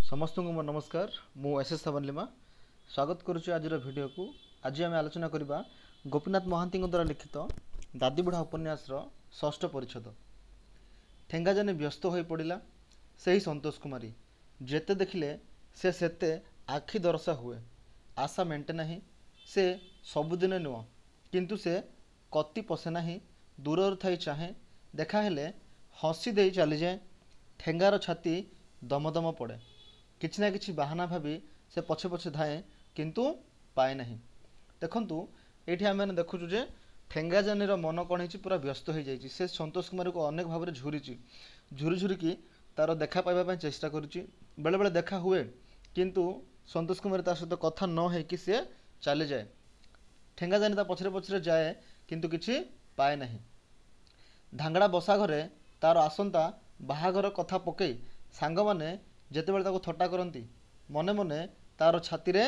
समस्त को मोर नमस्कार मु एसएस सावनलिमा स्वागत करुच्ची आज वीडियो को। आज आम आलोचना करबा गोपीनाथ महांती द्वारा लिखित दादीबुढ़ा उपन्यास षष्ठ परिच्छेद। ठेंगाजानी व्यस्त हो पड़ा से ही संतोष कुमारी जेते देखिले से सेते आखि दरसा हुए। आशा मेटे ना से सबुदिन नुह किंतु से कति पशे ना दूर थी चाहे देखा हेले हसी दे चली जाए। ठेंगार छाती दमदम पड़े किछि ना किछि बाहाना भाभी से पछे पछे धाए किंतु पाए नहीं। देखंतु एठी आमे देखुछु जे ठेंगाजानी मन कौन है पूरा व्यस्त हो जाइए। से संतोष कुमार को अनेक भाव में झुरी झुरी तार देखा पाइबा चेष्टा करुच्ची। बेले बेले देखा हुए किंतु संतोष कुमार ता सहित कथा न हो कि सी चली जाए। ठेंगाजानी ता पछरे पछरे जाए किंतु किछि पाए नहीं। धांगड़ा बसा घरे तार आसंता बाहाघर कथा पकई सांग माने जेतेबेले ताको थट्टा करती मने मने तार छाती रे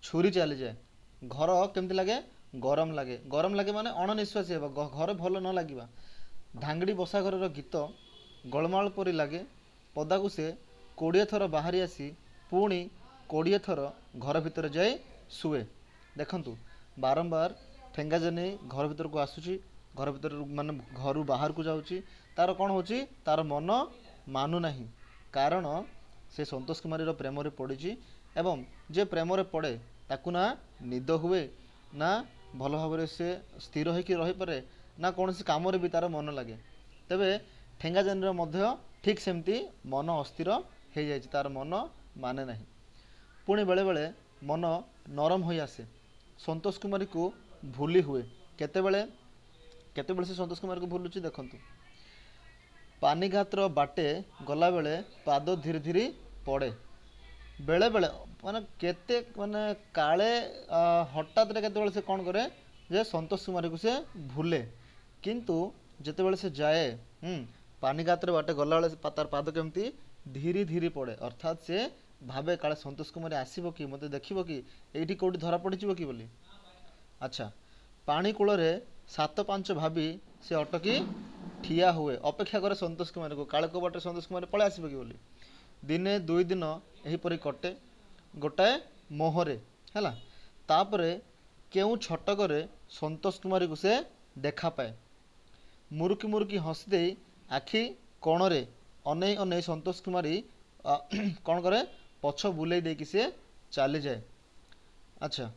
छुरी चली जाए। घर केमती लगे गरम लगे माने अणनिश्वासी हे घर भल न लगे। धांगड़ी बसा घर गीत गोलमाल परी लगे। पदा को से 20 थर बाहरी आसी पुणी 20 थर घर भितर जाए शुए। देखंतु बारंबार ठेंगाजानी घर भीतर को आसुची, घर भीतर माने घर बाहर को जाउची। तार कौन होची तार मन मानु नहीं कारण से संतोष कुमारी प्रेम रे पड़ी एवं जे प्रेम रे पड़े ताकू ना निद हुए ना भल भाव से स्थिर होकर रही पारे ना कौन सी काम भी तार मन लगे। तेबे ठेंगाजानी मध्य ठीक सेमती मन अस्थिर हो जाए। तार मन माने नहीं पुणी बेले बेले मन नरम हो आसे। संतोष कुमारी को भूली हुए केतेबेले से संतोष कुमार को भूलुची। देखंतु पानीघातर बाटे गला बेले पाद धीरे धीरे पड़े बेले बेले माने केते माने काले हठात केतेबेले से कौन करे जे संतोष कुमार को से भूले किंतु जेतेबेले से जाए पानीघातर बाटे गला बेले तार पाद केमती धीरे धीरे पड़े अर्थात से भावे काले संतोष कुमार आसीबो कि मते देखिबो कि एठी कोठी धरा पड़िजिबो कि बोली। अच्छा पानी कूल रे 7-5 भाभी से अटकी ठिया हुए अपेक्षा करे संतोष कुमार को काले को बाटे संतोष कुमार पळे आसीबो कि बोली। दिने 2 दिन एहीपरि कटे गोटाए मोहरे हैला। तापरे केउ छटकरे संतोष कुमारी को से देखा पाए। मुरुकी मुरुकी हसी दे आखि कोणरे अनै अनै संतोष कुमारी कौन करे पछ बुले दे कि से चली जाए। अच्छा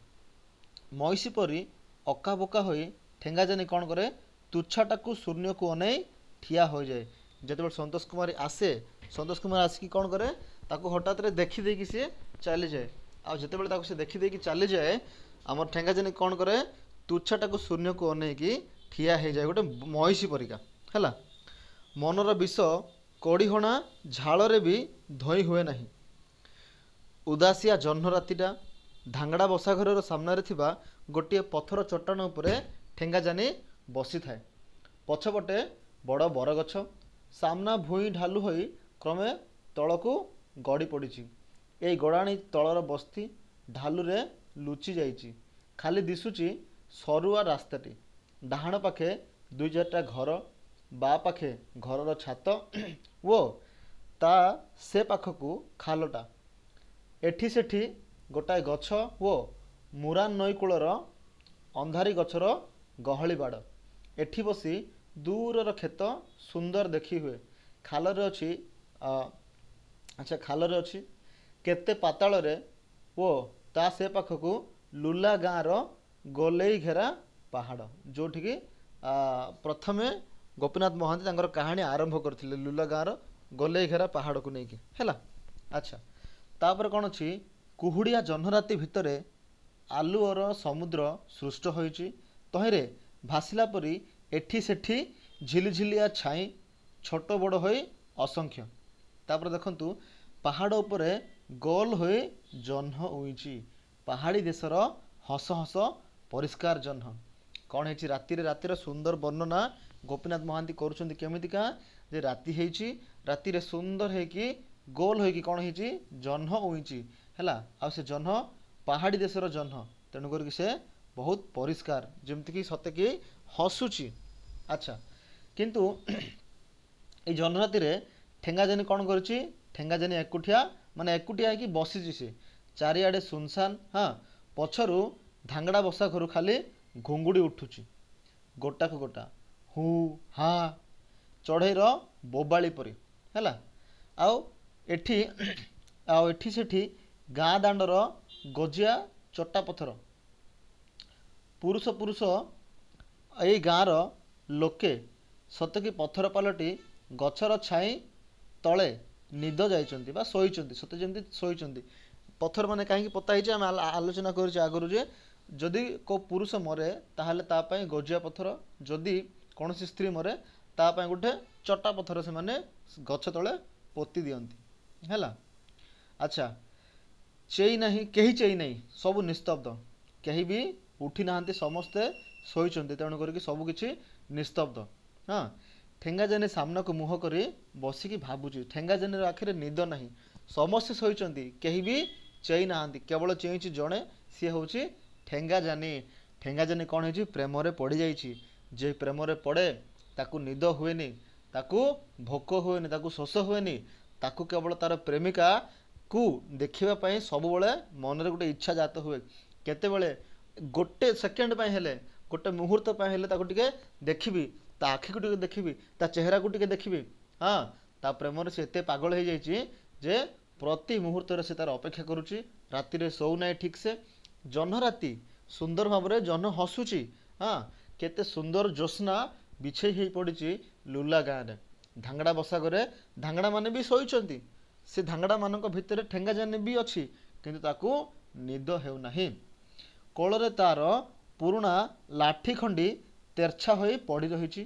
मईसी परी अका बोका हो ठेंगाजानी कौन करे तुच्छाटा को शून्य को अनै ठिया हो जाए। जेतेबेले संतोष कुमारी आसे संतोष कुमार आसिक कौन करे ताको हठात रे देखी दे कि से चली जाए। आ जेतेबेले ताको से देखी दे कि चली जाए आमर ठेंगाजानी कौन करे तुच्छाटा को शून्य को अनै कि ठिया हो जाए गोटे मईसी परिका हैला। मनर विष कड़ीहणा झाल भी धोई हुए नहीं। उदासिया जह्न रातिटा धांगड़ा बसा घर सामने थिबा गोटे पथर चट्टान उपरे ठेंगाजानी बसी थाए। पछपटे बड़ बरगछ सामना भूई ढालू होई क्रमे तलकू गड़ी पड़ी। ए गड़ाणी तलर बस्ती ढालू रे लुचि जाइछि। खाली दिसुची सरुआ रास्ताटी डाहाण पाखे 2-4टा घर बा पाखे घरर छात वो ता से पाखकू खालटा एठी सेठी गोटाए गछ वो मुरान नई कूलर अंधारी गछर गहली बाड़। एठी बसी दूरर खेत सुंदर देखी हुए। खालरे अछि अच्छा खालरे अछि केते पाताଳରେ वो ता से पाखकू लुला गाँर गोलेई घेरा पहाड़ जोठिकी प्रथमे गोपीनाथ महांती तांकर कहानी आरंभ करथिले लुला गाँर गोलेई घेरा पहाड़ को लेकिन हैला। अच्छा तापर कौन अच्छी कुहुड़िया जह्न राति भितरे आलुअर समुद्र सृष्ट होइछि। तहिरे भासिला परी एठी सेठी झिलिझिलिया छाई छोट बड़ होई असंख्य। तापर देखंतु पहाड़ उपरे गोल होई जह्न उइछि। पहाड़ी देशर हस हस परिष्कार जह्न कौन है रातिर सुंदर वर्णना गोपीनाथ महांती करुछंती केमितिका जे राति हेछि राति रे सुंदर है कि गोल होइकी कौन है जह्न उइछि हैला। आ से जह्न पहाड़ी देशर जह्न तेणु करके से बहुत परिष्कार जमती कि सते कि हसुची। अच्छा किंतु ये जह्न राति रे ठेंगाजानी कौन करुछि ठेंगाजानी एकुठिया ମାନେ ଏକୁଟିଆ ହେଇକି ବସିଛି ସେ, ଚାରିଆଡ଼େ ସୁନସାନ। ହଁ, ପଛରୁ ଧାଙ୍ଗଡ଼ା ବସା ଘରୁ ଖାଲି ଘୁଙ୍ଗୁଡ଼ି ଉଠୁଛି ଗୋଟାକୁ ଗୋଟା, ହୁ ହା, ଚଢ଼େଇର ବୋବାଳି ପରି ହେଲା। ଆଉ ଏଠି ଏଠି ସେଠି ଗାଁ ଦାଣ୍ଡର ଗଜିଆ ଚଟା ପଥର, ପୁରୁଷ ପୁରୁଷ ଏଇ ଗାଁର ଲୋକେ ସତେକି ପଥର ପାଲଟି ଗଛର ଛାଇ ତଳେ ନିଦ ଯାଇଛନ୍ତି ବା ଶୋଇଛନ୍ତି, ସତେ ଯେମିତି ଶୋଇଛନ୍ତି। ପଥର ମାନେ କାହିଁକି ପୋତା ହେଇଛି ଆମେ ଆଲୋଚନା କରିଛେ ଆଗରୁ ଯେ ଯଦି କେଉଁ ପୁରୁଷ ମରେ ତାହେଲେ ତା ପାଇଁ ଗଜିଆ ପଥର, ଯଦି କୌଣସି ସ୍ତ୍ରୀ ମରେ ତା ପାଇଁ ଗୋଟେ ଚଟା ପଥର ସେମାନେ ଗଛ ତଳେ ପୋତି ଦିଅନ୍ତି ହେଲା। ଆଚ୍ଛା, ଚେଇ ନାହିଁ, କେହି ଚେଇ ନାହିଁ, ସବୁ ନିସ୍ତବ୍ଧ, କେହି ବି ଉଠି ନାହାନ୍ତି, ସମସ୍ତେ ଶୋଇଛନ୍ତି, ତେଣୁ କରିକି ସବୁ କିଛି ନିସ୍ତବ୍ଧ। ହଁ, ଠେଙ୍ଗାଜାନି ସାମ୍ନାକୁ ମୁହଁ କରି ବସିକି ଭାବୁଛି। ଠେଙ୍ଗାଜାନିର ଆଖିରେ ନିଦ ନାହିଁ, ସମସ୍ତେ ଶୋଇଛନ୍ତି, କେହି ବି ଚେଇ ନାହାନ୍ତି, କେବଳ ଚେଇଁଛି ଜଣେ, ସିଏ ହେଉଛି ଠେଙ୍ଗାଜାନି। ଠେଙ୍ଗାଜାନି କ'ଣ ହେଇଛି? ପ୍ରେମରେ ପଡ଼ିଯାଇଛି। ଯେ ପ୍ରେମରେ ପଡ଼େ ତାକୁ ନିଦ ହୁଏନି, ତାକୁ ଭୋକ ହୁଏନି, ତାକୁ ଶୋଷ ହୁଏନି, ତାକୁ କେବଳ ତାର ପ୍ରେମିକାକୁ ଦେଖିବା ପାଇଁ ସବୁବେଳେ ମନରେ ଗୋଟେ ଇଚ୍ଛା ଜାତ ହୁଏ। କେତେବେଳେ ଗୋଟେ ସେକେଣ୍ଡ ପାଇଁ ହେଲେ, ଗୋଟେ ମୁହୂର୍ତ୍ତ ପାଇଁ ହେଲେ ତାକୁ ଟିକେ ଦେଖିବି, ତା ଆଖିକୁ ଟିକେ ଦେଖିବି, ତା ଚେହେରାକୁ ଟିକେ ଦେଖିବି। ହଁ, ତା ପ୍ରେମରେ ସେ ଏତେ ପାଗଳ ହେଇଯାଇଛି ଯେ ପ୍ରତି ମୁହୂର୍ତ୍ତରେ ସେ ତାର ଅପେକ୍ଷା କରୁଛି। ରାତିରେ ଶୋଉନାହିଁ ଠିକ୍ସେ, ଜହ୍ନ ରାତି ସୁନ୍ଦର ଭାବରେ ଜହ୍ନ ହସୁଛି। ହଁ, କେତେ ସୁନ୍ଦର ଜ୍ୟୋତ୍ସ୍ନା ବିଛେଇ ହେଇ ପଡ଼ିଛି ଲୁଲା ଗାଁରେ। ଧାଙ୍ଗଡ଼ା ବସା ଘରେ ଧାଙ୍ଗଡ଼ା ମାନେ ବି ଶୋଇଛନ୍ତି, ସେ ଧାଙ୍ଗଡ଼ା ମାନଙ୍କ ଭିତରେ ଠେଙ୍ଗାଜାନି ବି ଅଛି, କିନ୍ତୁ ତାକୁ ନିଦ ହେଉନାହିଁ। କୋଳରେ ତାର ପୁରୁଣା ଲାଠି ଖଣ୍ଡି ତେର୍ଛା ହୋଇ ପଡ଼ି ରହିଛି।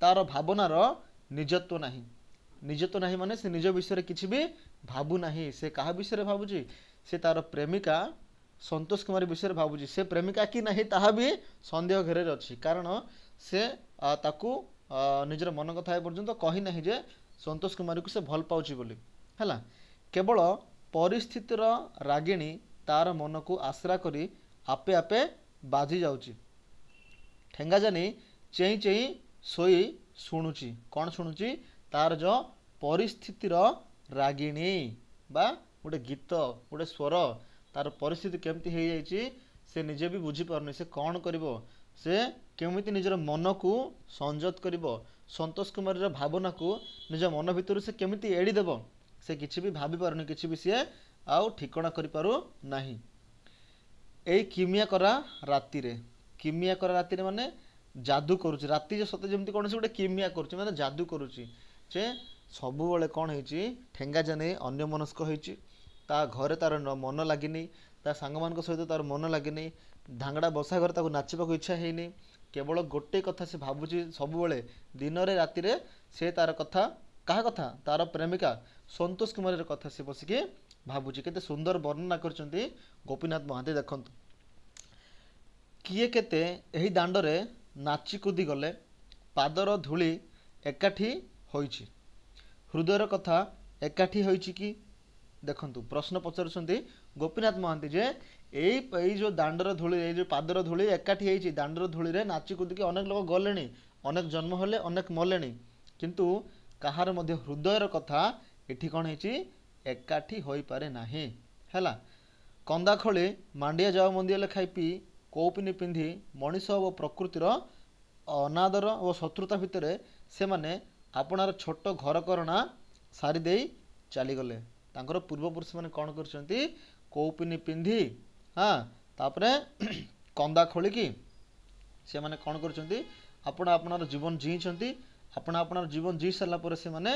ତାର ଭାବନାର ନିଜତ୍ୱ ନାହିଁ। ନିଜତ୍ୱ ନାହିଁ ମାନେ ସେ ନିଜ ବିଷୟରେ କିଛି ବି ଭାବୁନାହିଁ। ସେ କାହା ବିଷୟରେ ଭାବୁଛି? ସେ ତାର ପ୍ରେମିକା ସନ୍ତୋଷ କୁମାରୀ ବିଷୟରେ ଭାବୁଛି। ସେ ପ୍ରେମିକା କି ନାହିଁ ତାହା ବି ସନ୍ଦେହ ଘେରରେ ଅଛି, କାରଣ ସେ ତାକୁ ନିଜର ମନ କଥା ଏ ପର୍ଯ୍ୟନ୍ତ କହିନାହିଁ ଯେ ସନ୍ତୋଷ କୁମାରୀକୁ ସେ ଭଲ ପାଉଛି ବୋଲି ହେଲା। କେବଳ ପରିସ୍ଥିତିର ରାଗିଣୀ ତାର ମନକୁ ଆଶ୍ରା କରି ଆପେ ଆପେ ବାଜି ଯାଉଛି। ଠେଙ୍ଗାଜାନି ଚେଇଁ ଚେଇଁ ଶୋଇ ଶୁଣୁଛି। କ'ଣ ଶୁଣୁଛି? ତାର ଯେଉଁ ପରିସ୍ଥିତିର ରାଗିଣୀ ବା ଗୋଟେ ଗୀତ, ଗୋଟେ ସ୍ୱର, ତାର ପରିସ୍ଥିତି କେମିତି ହେଇଯାଇଛି ସେ ନିଜେ ବି ବୁଝିପାରୁନି। ସେ କ'ଣ କରିବ? ସେ କେମିତି ନିଜର ମନକୁ ସଂଯତ କରିବ? ସନ୍ତୋଷ କୁମାରୀର ଭାବନାକୁ ନିଜ ମନ ଭିତରୁ ସେ କେମିତି ଏଡ଼ିଦେବ? ସେ କିଛି ବି ଭାବିପାରୁନି, କିଛି ବି ସିଏ ଆଉ ଠିକଣା କରିପାରୁ ନାହିଁ। ଏଇ କିମିଆ କରା ରାତିରେ, କିମିଆ କରା ରାତିରେ ମାନେ ଯାଦୁ କରୁଛି। ରାତି ଯେ ସତେ ଯେମିତି କୌଣସି ଗୋଟେ କିମିଆ କରୁଛି, ମାନେ ଯାଦୁ କରୁଛି। ଯେ ସବୁବେଳେ କ'ଣ ହେଇଛି? ଠେଙ୍ଗାଜାନି ଅନ୍ୟମନସ୍କ ହେଇଛି, ତା ଘରେ ତାର ମନ ଲାଗିନି, ତା ସାଙ୍ଗମାନଙ୍କ ସହିତ ତାର ମନ ଲାଗିନି, ଧାଙ୍ଗଡ଼ା ବସା ଘରେ ତାକୁ ନାଚିବାକୁ ଇଚ୍ଛା ହେଇନି। କେବଳ ଗୋଟେ କଥା ସେ ଭାବୁଛି ସବୁବେଳେ, ଦିନରେ ରାତିରେ ସେ ତାର କଥା, କାହା କଥା? ତାର ପ୍ରେମିକା ସନ୍ତୋଷ କୁମାରୀର କଥା ସେ ବସିକି ଭାବୁଛି। କେତେ ସୁନ୍ଦର ବର୍ଣ୍ଣନା କରିଛନ୍ତି ଗୋପୀନାଥ ମହାନ୍ତି, ଦେଖନ୍ତୁ। କିଏ କେତେ ଏହି ଦାଣ୍ଡରେ ନାଚି କୁଦି ଗଲେ, ପାଦର ଧୂଳି ଏକାଠି ହୋଇଛି, ହୃଦୟର କଥା ଏକାଠି ହୋଇଛି କି? ଦେଖନ୍ତୁ, ପ୍ରଶ୍ନ ପଚାରୁଛନ୍ତି ଗୋପୀନାଥ ମହାନ୍ତି ଯେ ଏଇ ଯେଉଁ ଦାଣ୍ଡର ଧୂଳି, ଏଇ ଯେଉଁ ପାଦର ଧୂଳି ଏକାଠି ହେଇଛି, ଦାଣ୍ଡର ଧୂଳିରେ ନାଚି କୁଦିକି ଅନେକ ଲୋକ ଗଲେଣି, ଅନେକ ଜନ୍ମ ହେଲେ, ଅନେକ ମଲେଣି, କିନ୍ତୁ କାହାର ମଧ୍ୟ ହୃଦୟର କଥା ଏଠି କ'ଣ ହେଇଛି? ଏକାଠି ହୋଇପାରେ ନାହିଁ ହେଲା। କନ୍ଦା ଖୋଳି ମାଣ୍ଡିଆ ଯାଉ ମନ୍ଦିଏ ଖାଇ ପିଇ କୌପିନି ପିନ୍ଧି ମଣିଷ ଓ ପ୍ରକୃତିର ଅନାଦର ଓ ଶତ୍ରୁତା ଭିତରେ ସେମାନେ ଆପଣାର ଛୋଟ ଘରକରଣା ସାରିଦେଇ ଚାଲିଗଲେ। ତାଙ୍କର ପୂର୍ବପୁରୁଷମାନେ କ'ଣ କରିଛନ୍ତି? କୌପିନି ପିନ୍ଧି, ହଁ, ତାପରେ କନ୍ଦା ଖୋଳିକି ସେମାନେ କ'ଣ କରିଛନ୍ତି? ଆପଣ ଆପଣର ଜୀବନ ଜିଇଁଛନ୍ତି। ଆପଣ ଆପଣର ଜୀବନ ଜିଇ ସାରିଲା ପରେ ସେମାନେ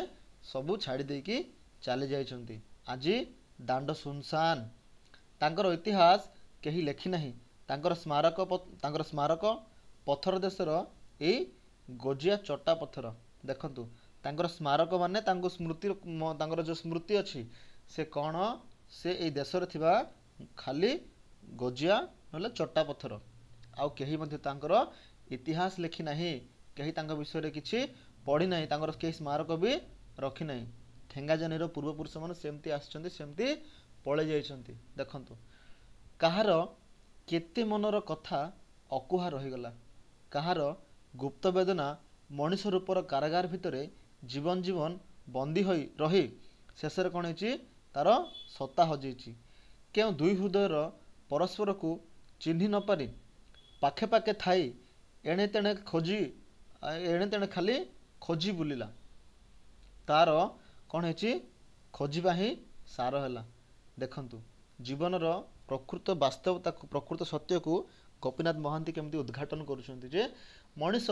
ସବୁ ଛାଡ଼ି ଦେଇକି ଚାଲି ଯାଇଛନ୍ତି। ଆଜି ଦାଣ୍ଡ ସୁନସାନ, ତାଙ୍କର ଇତିହାସ କେହି ଲେଖି ନାହିଁ। ତାଙ୍କର ସ୍ମାରକ ପଥର ଦେଶର ଏଇ ଗଜିଆ ଚଟା ପଥର। ଦେଖନ୍ତୁ, ତାଙ୍କର ସ୍ମାରକ ମାନେ ତାଙ୍କ ସ୍ମୃତି, ତାଙ୍କର ଯେଉଁ ସ୍ମୃତି ଅଛି ସେ କ'ଣ? ସେ ଏଇ ଦେଶରେ ଥିବା ଖାଲି ଗଜିଆ ନହେଲେ ଚଟା ପଥର। ଆଉ କେହି ମଧ୍ୟ ତାଙ୍କର ଇତିହାସ ଲେଖି ନାହିଁ, କେହି ତାଙ୍କ ବିଷୟରେ କିଛି ପଢ଼ି ନାହିଁ, ତାଙ୍କର କେହି ସ୍ମାରକ ବି ରଖିନାହିଁ। ଠେଙ୍ଗାଜାନିର ପୂର୍ବପୁରୁଷମାନେ ସେମିତି ଆସିଛନ୍ତି, ସେମିତି ପଳେଇ ଯାଇଛନ୍ତି। ଦେଖନ୍ତୁ, କାହାର କେତେ ମନର କଥା ଅକୁହା ରହିଗଲା, କାହାର ଗୁପ୍ତ ବେଦନା ମଣିଷ ରୂପର କାରାଗାର ଭିତରେ ଜୀବନ ଜୀବନ ବନ୍ଦୀ ହୋଇ ରହି ଶେଷରେ କ'ଣ ହେଇଛି? ତାର ସତ୍ତା ହଜେଇଛି। କେଉଁ ଦୁଇ ହୃଦୟର ପରସ୍ପରକୁ ଚିହ୍ନି ନ ପାରି ପାଖେ ପାଖେ ଥାଇ ଏଣେ ତେଣେ ଖାଲି ଖୋଜି ବୁଲିଲା। ତାର କ'ଣ ହେଇଛି? ଖୋଜିବା ହିଁ ସାର ହେଲା। ଦେଖନ୍ତୁ ଜୀବନର ପ୍ରକୃତ ବାସ୍ତବତାକୁ, ପ୍ରକୃତ ସତ୍ୟକୁ ଗୋପୀନାଥ ମହାନ୍ତି କେମିତି ଉଦ୍ଘାଟନ କରୁଛନ୍ତି ଯେ ମଣିଷ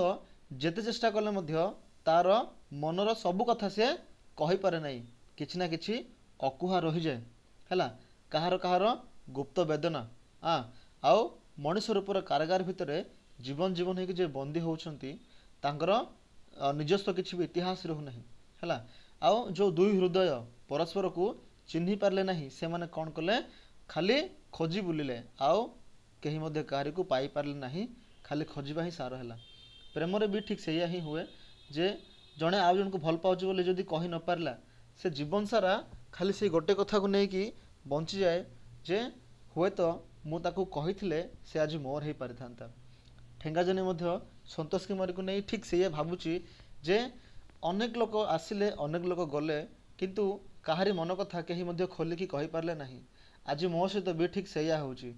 ଯେତେ ଚେଷ୍ଟା କଲେ ମଧ୍ୟ ତାର ମନର ସବୁ କଥା ସେ କହିପାରେ ନାହିଁ। କିଛି ନା କିଛି ଅକୁହା ରହିଯାଏ ହେଲା। କାହାର ଗୁପ୍ତ ବେଦନା ଆଉ ମଣିଷ ରୂପର କାରାଗାର ଭିତରେ ଜୀବନ ହେଇକି ଯେ ବନ୍ଦୀ ହେଉଛନ୍ତି ତାଙ୍କର ନିଜସ୍ୱ କିଛି ବି ଇତିହାସ ରହୁନାହିଁ ହେଲା। ଆଉ ଯେଉଁ ଦୁଇ ହୃଦୟ ପରସ୍ପରକୁ ଚିହ୍ନି ପାରିଲେ ନାହିଁ ସେମାନେ କ'ଣ କଲେ? ଖାଲି ଖୋଜି ବୁଲିଲେ ଆଉ କେହି ମଧ୍ୟ କାହାରିକୁ ପାଇପାରିଲେ ନାହିଁ। ଖାଲି ଖୋଜିବା ହିଁ ସାର ହେଲା। ପ୍ରେମରେ ବି ଠିକ୍ ସେଇଆ ହିଁ ହୁଏ ଯେ ଜଣେ ଆଉ ଜଣକୁ ଭଲ ପାଉଛି ବୋଲି ଯଦି କହି ନ ପାରିଲା ସେ ଜୀବନ ସାରା ଖାଲି ସେଇ ଗୋଟେ କଥାକୁ ନେଇକି ବଞ୍ଚିଯାଏ ଯେ ହୁଏତ ମୁଁ ତାକୁ କହିଥିଲେ ସେ ଆଜି ମୋର ହେଇପାରିଥାନ୍ତା। ଠେଙ୍ଗାଜନି ମଧ୍ୟ ସନ୍ତୋଷ କୁମାରକୁ ନେଇ ଠିକ୍ ସେଇଆ ଭାବୁଛି ଯେ ଅନେକ ଲୋକ ଆସିଲେ ଅନେକ ଲୋକ ଗଲେ କିନ୍ତୁ କାହାରି ମନ କଥା କେହି ମଧ୍ୟ ଖୋଲିକି କହିପାରିଲେ ନାହିଁ। ଆଜି ମୋ ସହିତ ବି ଠିକ୍ ସେଇଆ ହେଉଛି।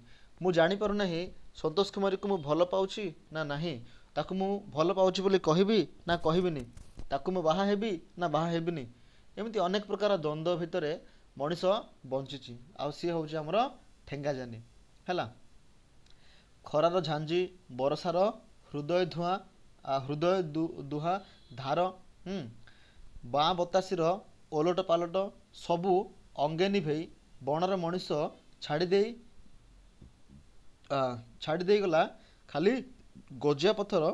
ମୁଁ ଜାଣିପାରୁନାହିଁ ସନ୍ତୋଷ କୁମାରକୁ ମୁଁ ଭଲ ପାଉଛି ନା ନାହିଁ, ତାକୁ ମୁଁ ଭଲ ପାଉଛି ବୋଲି କହିବି ନା କହିବିନି, ତାକୁ ମୁଁ ବାହା ହେବି ନା ବାହା ହେବିନି। ଏମିତି ଅନେକ ପ୍ରକାର ଦ୍ୱନ୍ଦ୍ୱ ଭିତରେ ମଣିଷ ବଞ୍ଚିଛି। ଆଉ ସିଏ ହେଉଛି ଆମର ଠେଙ୍ଗାଜାନି ହେଲା। ଖରାର ଝାଞ୍ଜି, ବରସାର ହୃଦୟ ଦୁହା ଧାର, ବାଁ ବତାସିର ଓଲଟ ପାଲଟ ସବୁ ଅଙ୍ଗେ ନିଭେଇ ବଣର ମଣିଷ ଛାଡ଼ି ଦେଇଗଲା ଖାଲି ଗଜିଆ ପଥର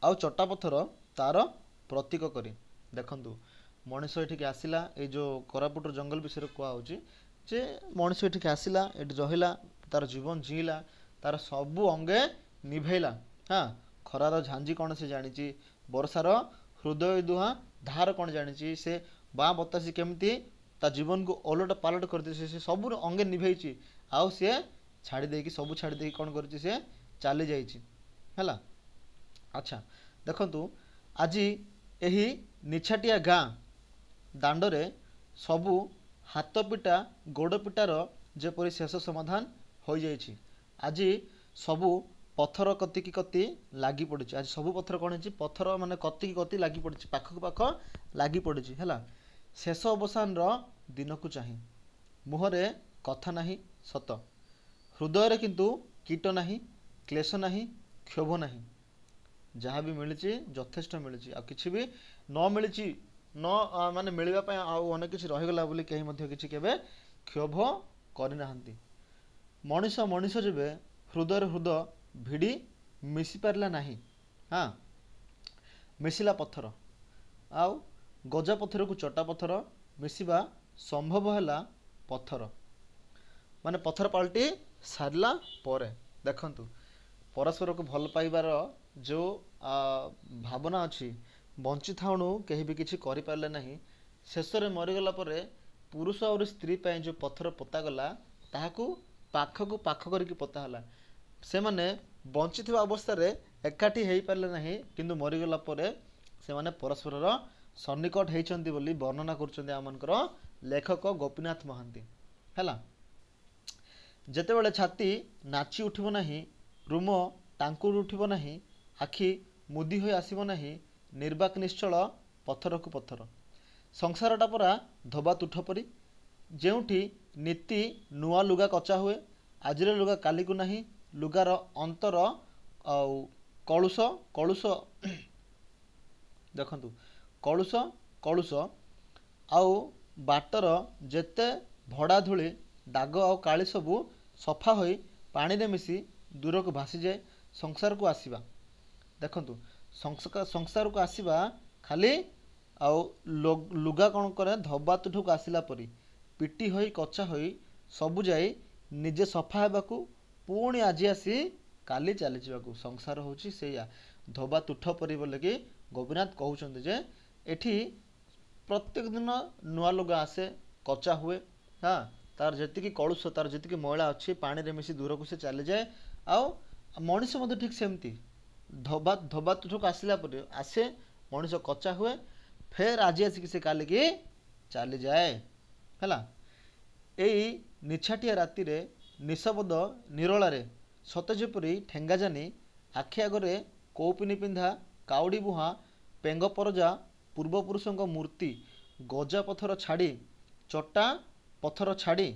ଆଉ ଚଟା ପଥର ତାର ପ୍ରତୀକ କରି। ଦେଖନ୍ତୁ ମଣିଷ ଏଠିକି ଆସିଲା, ଏଇ ଯେଉଁ କୋରାପୁଟର ଜଙ୍ଗଲ ବିଷୟରେ କୁହାହେଉଛି ଯେ ମଣିଷ ଏଠିକି ଆସିଲା, ଏଠି ରହିଲା, ତାର ଜୀବନ ଜିଇଲା, ତାର ସବୁ ଅଙ୍ଗେ ନିଭେଇଲା। ଖରାର ଝାଞ୍ଜି କ'ଣ ସେ ଜାଣିଛି, ବର୍ଷାର ହୃଦୟ ଦୁହାଁ ଧାର କ'ଣ ଜାଣିଛି, ସେ ବାଁ ବତାସି କେମିତି ତା ଜୀବନକୁ ଓଲଟ ପାଲଟ କରିଦେଇଛି, ସେ ସବୁ ଅଙ୍ଗେ ନିଭେଇଛି। ଆଉ ସିଏ ସବୁ ଛାଡ଼ି ଦେଇକି କ'ଣ କରିଛି? ସେ ଚାଲି ଯାଇଛି ହେଲା। ଆଚ୍ଛା ଦେଖନ୍ତୁ ଆଜି ଏହି ନିଛାଟିଆ ଗାଁ ଦାଣ୍ଡରେ ସବୁ ହାତ ପିଟା ଗୋଡ଼ ପିଟାର ଯେପରି ଶେଷ ସମାଧାନ ହୋଇଯାଇଛି। ଆଜି ସବୁ ପଥର କତି ଲାଗି ପଡ଼ିଛି। ଆଜି ସବୁ ପଥର କ'ଣ ହେଇଛି? ପଥର ମାନେ କତି ଲାଗି ପଡ଼ିଛି, ପାଖକୁ ପାଖ ଲାଗି ପଡ଼ିଛି ହେଲା। ଶେଷ ଅବସାନର ଦିନକୁ ଚାହିଁ ମୁହଁରେ କଥା ନାହିଁ ସତ, ହୃଦୟରେ କିନ୍ତୁ କୀଟ ନାହିଁ, କ୍ଲେଶ ନାହିଁ, କ୍ଷୋଭ ନାହିଁ। ଯାହା ବି ମିଳିଛି ଯଥେଷ୍ଟ ମିଳିଛି, ଆଉ କିଛି ବି ନ ମିଳିଛି ମାନେ ମିଳିବା ପାଇଁ ଆଉ ଅନେକ କିଛି ରହିଗଲା ବୋଲି କେହି ମଧ୍ୟ କିଛି କେବେ କ୍ଷୋଭ କରିନାହାନ୍ତି। ମଣିଷ ଯେବେ ହୃଦୟରେ ହୃଦୟ ଭିଡ଼ି ମିଶିପାରିଲା ନାହିଁ, ମିଶିଲା ପଥର ଆଉ ଗଜା ପଥରକୁ ଚଟା ପଥର ମିଶିବା ସମ୍ଭବ ହେଲା ପଥର, ମାନେ ପଥର ପାଲଟି ସାରିଲା ପରେ। ଦେଖନ୍ତୁ ପରସ୍ପରକୁ ଭଲ ପାଇବାର ଯେଉଁ ଭାବନା ଅଛି, ବଞ୍ଚିଥାଉଣୁ କେହି ବି କିଛି କରିପାରିଲେ ନାହିଁ। ଶେଷରେ ମରିଗଲା ପରେ ପୁରୁଷ ଆଉ ସ୍ତ୍ରୀ ପାଇଁ ଯେଉଁ ପଥର ପୋତାଗଲା ତାହାକୁ ପାଖକୁ ପାଖ କରିକି ପୋତା ହେଲା। ସେମାନେ ବଞ୍ଚିଥିବା ଅବସ୍ଥାରେ ଏକାଠି ହେଇପାରିଲେ ନାହିଁ, କିନ୍ତୁ ମରିଗଲା ପରେ ସେମାନେ ପରସ୍ପରର ସନ୍ନିକଟ ହେଇଛନ୍ତି ବୋଲି ବର୍ଣ୍ଣନା କରୁଛନ୍ତି ଆମମାନଙ୍କର ଲେଖକ ଗୋପୀନାଥ ମହାନ୍ତି ହେଲା। ଯେତେବେଳେ ଛାତି ନାଚି ଉଠିବ ନାହିଁ, ରୁମ ଟାଙ୍କୁରି ଉଠିବ ନାହିଁ, ଆଖି ମୁଦି ହୋଇ ଆସିବ ନାହିଁ, ନିର୍ବାକ ନିଶ୍ଚଳ ପଥରକୁ ପଥର। ସଂସାରଟା ପରା ଧୋବା ତୁଠ ପରି, ଯେଉଁଠି ନୀତି ନୂଆ ଲୁଗା କଚା ହୁଏ, ଆଜିର ଲୁଗା କାଲିକୁ ନାହିଁ, ଲୁଗାର ଅନ୍ତର ଆଉ କଳୁଷ ଦେଖନ୍ତୁ କଳୁଷ ଆଉ ବାଟର ଯେତେ ଭଡ଼ା ଧୂଳି ଦାଗ ଆଉ କାଳି ସବୁ ସଫା ହୋଇ ପାଣିରେ ମିଶି ଦୂରକୁ ଭାସିଯାଏ। ସଂସାରକୁ ଆସିବା, ଦେଖନ୍ତୁ ସଂସାରକୁ ଆସିବା ଖାଲି ଆଉ ଲୁଗା କ'ଣ କରେ? ଧୋବା ତୁଠକୁ ଆସିଲା ପରି ପିଟି ହୋଇ କଚା ହୋଇ ସବୁ ଯାଇ ନିଜେ ସଫା ହେବାକୁ, ପୁଣି ଆଜି ଆସି କାଲି ଚାଲିଯିବାକୁ। ସଂସାର ହେଉଛି ସେଇଆ, ଧୋବା ତୁଠ ପରି ବୋଲିକି ଗୋପୀନାଥ କହୁଛନ୍ତି ଯେ ଏଠି ପ୍ରତ୍ୟେକ ଦିନ ନୂଆ ଲୁଗା ଆସେ, କଚା ହୁଏ, ତାର ଯେତିକି କଳୁଷ, ତାର ଯେତିକି ମଇଳା ଅଛି ପାଣିରେ ମିଶି ଦୂରକୁ ସେ ଚାଲିଯାଏ। ଆଉ ମଣିଷ ମଧ୍ୟ ଠିକ୍ ସେମିତି ଧୋବା ତୁଠକୁ ଆସିଲା ପରେ ଆସେ, ମଣିଷ କଚା ହୁଏ, ଫେର ଆଜି ଆସିକି ସେ କାଲିକି ଚାଲିଯାଏ ହେଲା। ଏଇ ନିଛାଟିଆ ରାତିରେ ନିଶବଦ ନିରୋଳାରେ ସତେ ଯେପରି ଠେଙ୍ଗାଜାନି ଆଖି ଆଗରେ କୌପିନି ପିନ୍ଧା କାଉଡ଼ି ବୁହା ପେଙ୍ଗ ପରଜା ପୂର୍ବପୁରୁଷଙ୍କ ମୂର୍ତ୍ତି ଗଜା ପଥର ଛାଡ଼ି ଚଟା ପଥର ଛାଡ଼ି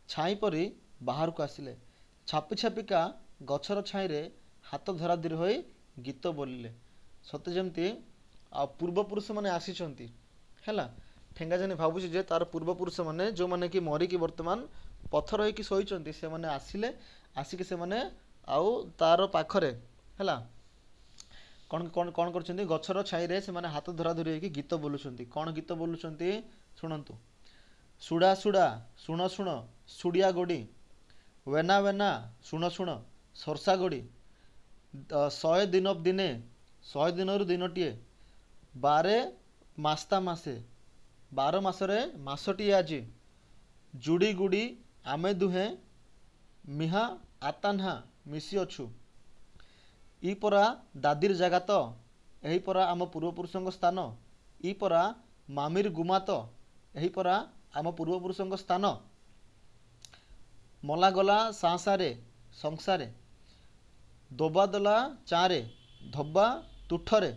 ଛାଇ ପରି ବାହାରକୁ ଆସିଲେ। ଛାପି ଛାପିକା ଗଛର ଛାଇରେ ହାତ ଧରାଧରି ହୋଇ ଗୀତ ବୋଲିଲେ। ସତେ ଯେମିତି ପୂର୍ବପୁରୁଷମାନେ ଆସିଛନ୍ତି ହେଲା। ଠେଙ୍ଗାଜାନି ଭାବୁଛି ଯେ ତାର ପୂର୍ବପୁରୁଷମାନେ ଯେଉଁମାନେ କି ମରିକି ବର୍ତ୍ତମାନ ପଥର ହେଇକି ଶୋଇଛନ୍ତି ସେମାନେ ଆସିଲେ। ଆସିକି ସେମାନେ ଆଉ ତାର ପାଖରେ ହେଲା କ'ଣ କ'ଣ କ'ଣ କରୁଛନ୍ତି, ଗଛର ଛାଇରେ ସେମାନେ ହାତ ଧରାଧରି ହେଇକି ଗୀତ ବୋଲୁଛନ୍ତି। କ'ଣ ଗୀତ ବୋଲୁଛନ୍ତି ଶୁଣନ୍ତୁ। ସୁଡ଼ା ସୁଡ଼ା ଶୁଣ ଶୁଣ ସୁଡ଼ିଆ ଗୋଡ଼ି, ୱେନା ୱେନା ଶୁଣ ଶୁଣ ସର୍ଷା ଗୋଡ଼ି, 100 ଦିନ ଦିନେ 100 ଦିନରୁ ଦିନଟିଏ, ବାରେ ମାସ୍ତା ମାସେ 12 ମାସରେ ମାସଟିଏ ଆଜି, ଯୁଡ଼ି ଗୁଡ଼ି ଆମେ ଦୁହେଁ ମିହା ଆତାନ୍ହା ମିଶିଅଛୁ। ଇ ପରା ଦାଦିର ଜାଗା ତ, ଏହି ପରା ଆମ ପୂର୍ବପୁରୁଷଙ୍କ ସ୍ଥାନ, ଇ ପରା ମାମିର ଗୁମା ତ, ଏହି ପରା ଆମ ପୂର୍ବପୁରୁଷଙ୍କ ସ୍ଥାନ। ମଲାଗଲା ସାଁସାରେ ସଂସାରେ, ଦୋବାଦଲା ଚାଁରେ ଧୋବା ତୁଠରେ,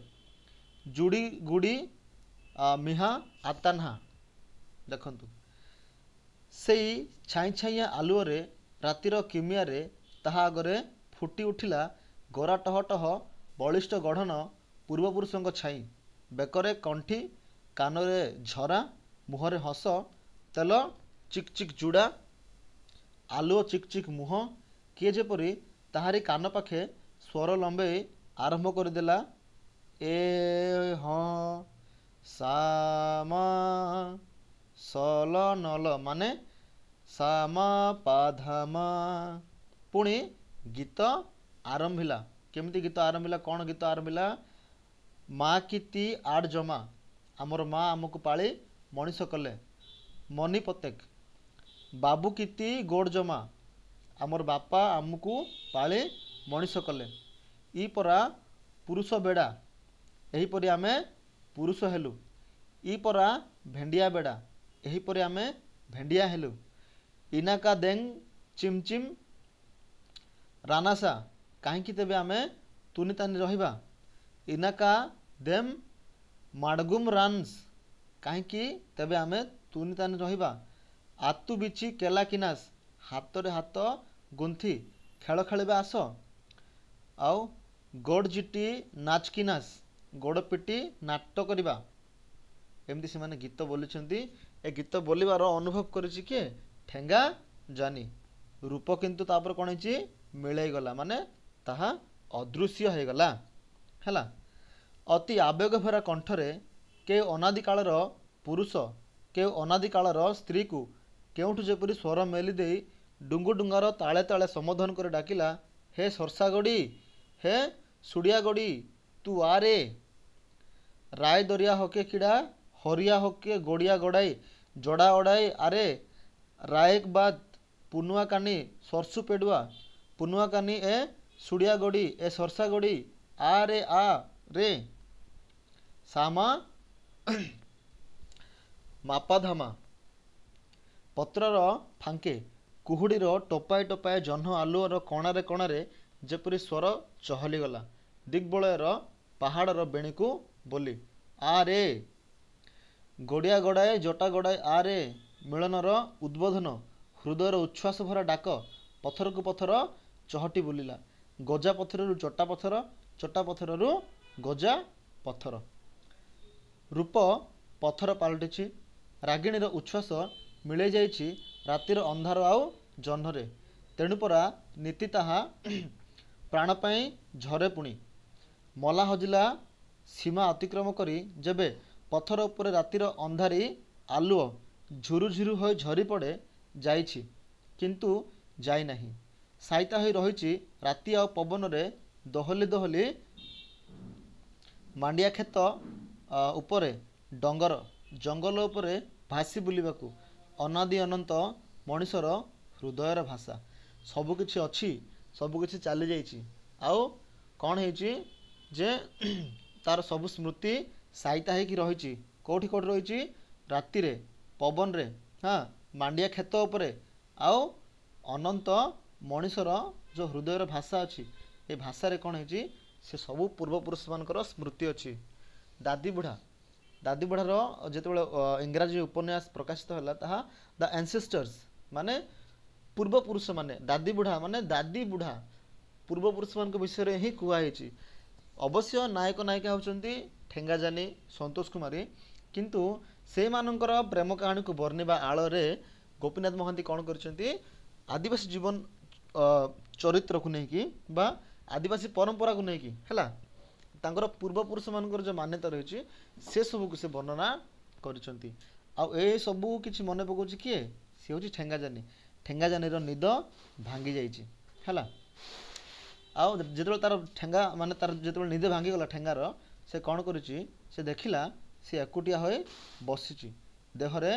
ଯୁଡ଼ି ଗୁଡ଼ି ମିହା ଆତାନ୍ହା। ଦେଖନ୍ତୁ ସେଇ ଛାଇଁ ଛାଇଆ ଆଲୁଅରେ ରାତିର କିମିଆରେ ତାହା ଆଗରେ ଫୁଟି ଉଠିଲା ଗୋରା ଟହ ଟହ ବଳିଷ୍ଠ ଗଢ଼ଣ ପୂର୍ବପୁରୁଷଙ୍କ ଛାଇ। ବେକରେ କଣ୍ଠି, କାନରେ ଝରା, ମୁହଁରେ ହସ, ତେଲ ଚିକ୍ ଚିକ୍ ଜୁଡ଼ା, ଆଲୁଅ ଚିକ୍ ଚିକ୍ ମୁହଁ। କିଏ ଯେପରି ତାହାରି କାନ ପାଖେ ସ୍ୱର ଲମ୍ବେଇ ଆରମ୍ଭ କରିଦେଲା, ଏ ହଁ ସା ମା ସଲ ନଲ, ମାନେ ସା ମା ପା ଧା ମା। ପୁଣି ଗୀତ ଆରମ୍ଭିଲା। କେମିତି ଗୀତ ଆରମ୍ଭିଲା, କ'ଣ ଗୀତ ଆରମ୍ଭିଲା? ମା କିତି ଆଡ଼ ଜମା, ଆମର ମା ଆମକୁ ପାଳି ମଣିଷ କଲେ ମନି ପତେକ। ବାବୁ କିତି ଗୋଡ଼ ଜମା, ଆମର ବାପା ଆମକୁ ପାଳି ମଣିଷ କଲେ। ଇ ପରା ପୁରୁଷ ବେଡ଼ା, ଏହିପରି ଆମେ ପୁରୁଷ ହେଲୁ। ଇ ପରା ଭେଣ୍ଡିଆ ବେଡ଼ା, ଏହିପରି ଆମେ ଭେଣ୍ଡିଆ ହେଲୁ। ଇନାକା ଦେଙ୍ଗ ଚିମ୍ ଚିମ୍ ରାନାସା, କାହିଁକି ତେବେ ଆମେ ତୁନି ତାନି ରହିବା। ଇନାକା ଦେମ୍ ମାଡ଼ଗୁମ ରାନ୍ସ, କାହିଁକି ତେବେ ଆମେ ତୁନି ତାନି ରହିବା। ଆତୁ ବିଚି କେଲା କିନାସ, ହାତରେ ହାତ ଗୁନ୍ଥି ଖେଳ ଖେଳିବା ଆସ। ଆଉ ଗୋଡ଼ ଜିଟି ନାଚ କିନାସ, ଗୋଡ଼ ପିଟି ନାଟ କରିବା। ଏମିତି ସେମାନେ ଗୀତ ବୋଲିଛନ୍ତି। ଏ ଗୀତ ବୋଲିବାର ଅନୁଭବ କରିଛି କିଏ? ଠେଙ୍ଗାଜାନି। ରୂପ କିନ୍ତୁ ତାପରେ କ'ଣ ହେଇଛି? ମିଳେଇ ଗଲା, ମାନେ ତାହା ଅଦୃଶ୍ୟ ହେଇଗଲା ହେଲା। ଅତି ଆବେଗ ଭରା କଣ୍ଠରେ କେଉଁ ଅନାଦି କାଳର ପୁରୁଷ କେଉଁ ଅନାଦି କାଳର ସ୍ତ୍ରୀକୁ କେଉଁଠୁ ଯେପରି ସ୍ୱର ମେଲି ଦେଇ ଡୁଙ୍ଗୁ ଡୁଙ୍ଗାର ତାଳେ ତାଳେ ସମ୍ବୋଧନ କରି ଡାକିଲା, ହେ ସର୍ଷା ଗୋଡ଼ି, ହେ ସୁଡ଼ିଆ ଗୋଡ଼ି, ତୁ ଆ ରେ। ରାୟ ଦରିଆ ହକେ କିଡ଼ା ହରିଆ ହକେ ଗଡ଼ିଆ ଗଡ଼ାଇ ଜଡ଼ା ଅଡ଼ାଇ ଆରେ ରାୟକ ବାଦ ପୁନୁଆ କାନି ସরসু পেডুয়া পুনুয়া কানি এ সুড়িয়া গড়ি এ সরসা গড়ি আ রে সামা ମାପାଧାମା। ପତ୍ରର ଫାଙ୍କେ କୁହୁଡ଼ିର ଟୋପାଏ ଟୋପାଏ ଜହ୍ନ ଆଲୁଅର କଣାରେ କଣାରେ ଯେପରି ସ୍ୱର ଚହଲିଗଲା ଦିଗ୍ବଳୟର ପାହାଡ଼ର ବେଣୀକୁ ବୋଲି। ଆ ରେ ଗଡ଼ିଆ ଗଡ଼ାଏ ଜଟା ଗଡ଼ାଏ ଆ ରେ ମିଳନର ଉଦ୍ବୋଧନ ହୃଦୟର ଉଚ୍ଛ୍ୱାସ ଭରା ଡାକ ପଥରକୁ ପଥର ଚହଟି ବୁଲିଲା। ଗଜା ପଥରରୁ ଚଟା ପଥର, ଚଟା ପଥରରୁ ଗଜା ପଥର। ରୂପ ପଥର ପାଲଟିଛି। ରାଗିଣୀର ଉଚ୍ଛ୍ୱାସ ମିଳେଇ ଯାଇଛି ରାତିର ଅନ୍ଧାର ଆଉ ଜହ୍ନରେ। ତେଣୁ ପରା ନୀତି ତାହା ପ୍ରାଣ ପାଇଁ ଝରେ ପୁଣି। ମଲା ହଜିଲା ସୀମା ଅତିକ୍ରମ କରି ଯେବେ ପଥର ଉପରେ ରାତିର ଅନ୍ଧାରୀ ଆଲୁଅ ଝୁରୁ ଝୁରୁ ହୋଇ ଝରି ପଡ଼େ, ଯାଇଛି କିନ୍ତୁ ଯାଇନାହିଁ। ସାଇତା ହୋଇ ରହିଛି ରାତି ଆଉ ପବନରେ ଦୋହଲି ଦୋହଲି ମାଣ୍ଡିଆ କ୍ଷେତ ଉପରେ ଡଙ୍ଗର ଜଙ୍ଗଲ ଉପରେ ଭାସି ବୁଲିବାକୁ ଅନାଦି ଅନନ୍ତ ମଣିଷର ହୃଦୟର ଭାଷା। ସବୁକିଛି ଅଛି, ସବୁକିଛି ଚାଲିଯାଇଛି, ଆଉ କ'ଣ ହେଇଛି ଯେ ତାର ସବୁ ସ୍ମୃତି ସାଇତା ହେଇକି ରହିଛି। କେଉଁଠି କେଉଁଠି ରହିଛି? ରାତିରେ, ପବନରେ, ହଁ, मांडिया खेत उपरे आउ अनंत मनीषर जो हृदयर भाषा अच्छी ये भाषा कौन है से सब पूर्वपुरुष मानकर स्मृति अच्छी दादी बुढ़ार जो इंग्राजी उपन्यास प्रकाशित है द एंसेस्टर्स माने पूर्वपुरुष माने दादी बुढ़ा पूर्वपुरुष मान विषय ही कहुई। अवश्य नायक नायिका होती ठेंगाजानी संतोष कुमारी किंतु से मानकर प्रेम कहानी को वर्णिबा आड़ में गोपीनाथ महांती कौन कर आदिवासी जीवन चरित्र को लेकिन बा आदिवासी परंपरा को लेकिन है पूर्वपुरुष मानकर जो मान्यता रही से सबको से वर्णना करिसेंती। आउ ए सबू किछि मन पकाउछि किए सी हूँ ठेंगाजानी निद भांगी जाइछि है। आउ जो तार ठेंगा माने तार जो निद भांगीगला ठेंगार से कौन करुच्ची से देखला सी एकुटिया हो बसी देहरे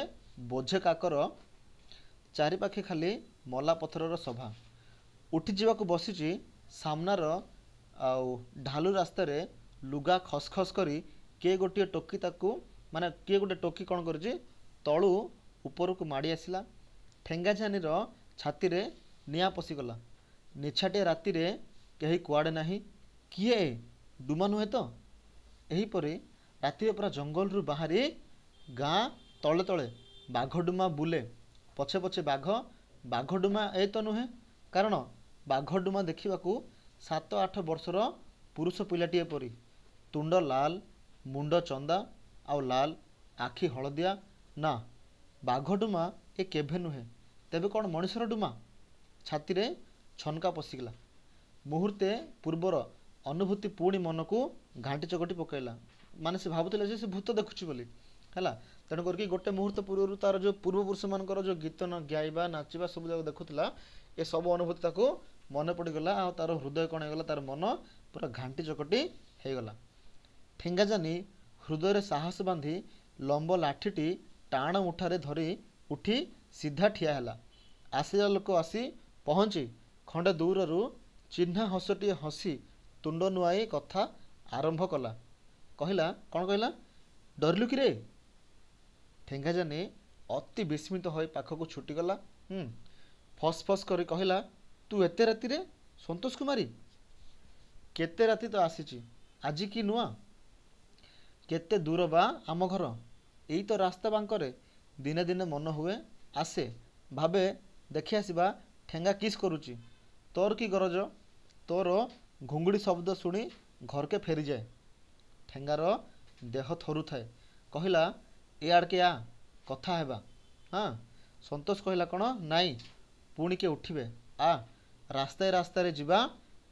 बोझे काकर चारिपाखे खाली मला पथर सभा उठी जावाक बसी सामनार आउ ढालू रास्तार लुगा खसखस करी किए गोटे टोकी ताकू माने किए गोटे टोकी कौन कर तलू ऊपर को माड़ी आसला ठेंगाजानीर छाती रे निआं पशिगला निछाटिया राति रे कहीं कुआड़े नहीं किए डुमा नुहे तो यहीपरि राति पूरा जंगल रु बाहरी गाँ तले तले बाघ डुमा बुले पछे पछे बाघ डुमा ए तो नुहे कारण बाघ डुमा देखा 7-8 वर्षर पुरुष पिलाटीए परी तुंड लाल मुंड चंदा आउ लाल आखि हलदिया ना बाघ डुमा ए केभे नुहे तेबे कौन मनीषर डुमा छाती रे छनका पशिगला मुहूर्ते पूर्वर अनुभूति पुणी मन को घाटी चकटी पकईला माने से भावुले से भूत देखुची बोली है तेणु करके गोटे मुहूर्त पूर्व तार जो पूर्वपुरुष मानकर जो गीत न गाइबा नाचिबा सब जगह देखुला ए सब अनुभूति ताको मन पड़गला आ तार हृदय कौन होगा तार मन पूरा घाटी चकटी होगला। ठेंगाजानी हृदय साहस बांधी लंब लाठीटी टाण मुठारे धरी उठी सीधा ठिया है आसिया लोक आसी पहुँची खंडे दूर चिन्हा हसटी हसी तुंड नुआई कथा आरंभ कला कहला कौन कहला डरलु कि रे ठेंगाजानी अति विस्मित हो पाखक छुटीगला फस फस कर कहला तू एते राति रे संतोष कुमारी केते राति तो आसीची आज की नुआ केते दूर बा आम घर यही तो रास्ता बांकरे दिने दिने मन हुए आसे भावे देखि आसवा ठेंगा किस करुची तोर की गरज तोर घुंगुड़ी शब्द शुणी घर के फेरी जाए ठेंगार देह थरु थाए कहला ए आड़के आ कथा हेबा हाँ संतोष कहला कौन नाई पुणी के उठिबे आ रास्ता रे जीवा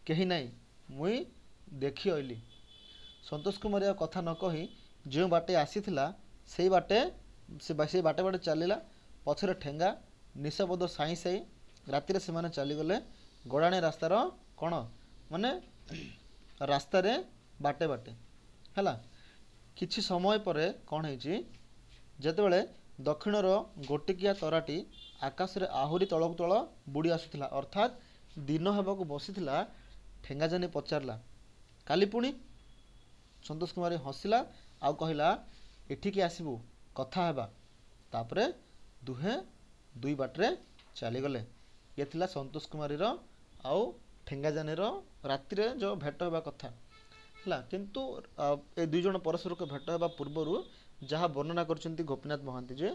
कहीं नाई मुई देखी अइली संतोष कुमार आ कथा न कही जो बाटे आसीथिला से बाटे चलला पछरे ठेंगा निशबद साई साई राति से माने चलीगले गड़ाणी रास्तार कौन माने रास्तार बाटे बाटे है किछि समय पर कौन है जेतेबेले दक्षिणर गोटिकिया तराटी आकाश रे आहुरी तलक तल बुड़ी आसुला अर्थात दिन हेबाकू बसीथिला ठेंगाजानी पचारला काली पुणी संतोष कुमार हसिला आउ कहला एठिकी आसबू कथा हेबा तापरे दुहे दुई बाटरे चलीगले ये थिला संतोष कुमारीर आउ ठेंगाजानीर राति रे जो भेट हेबा कथा है किंतु ए दुई जन परस्पर को भेट हेबा पूर्वरु जहाँ वर्णना करछंती गोपीनाथ महांती जे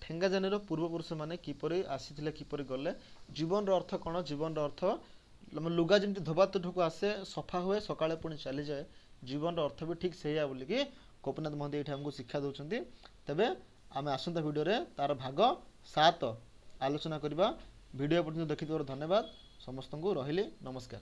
ठेंगाजानीर पूर्वपुरुष माने किपरि आसीथिले किपरि गले जीवन रो अर्थ कौन जीवन रो अर्थ लुगा जमी धोबा तुठू आसे सफा हुए सकाळे पुणी चली जाए जीवन रो अर्थ भी ठीक से बोलिकी गोपीनाथ महांती ये आमको शिक्षा दौरान तेबे आम आसंता भिडियो तार भाग 7 आलोचना करवा भिडियो पर्यंत देखि धन्यवाद समस्त को रहिली नमस्कार।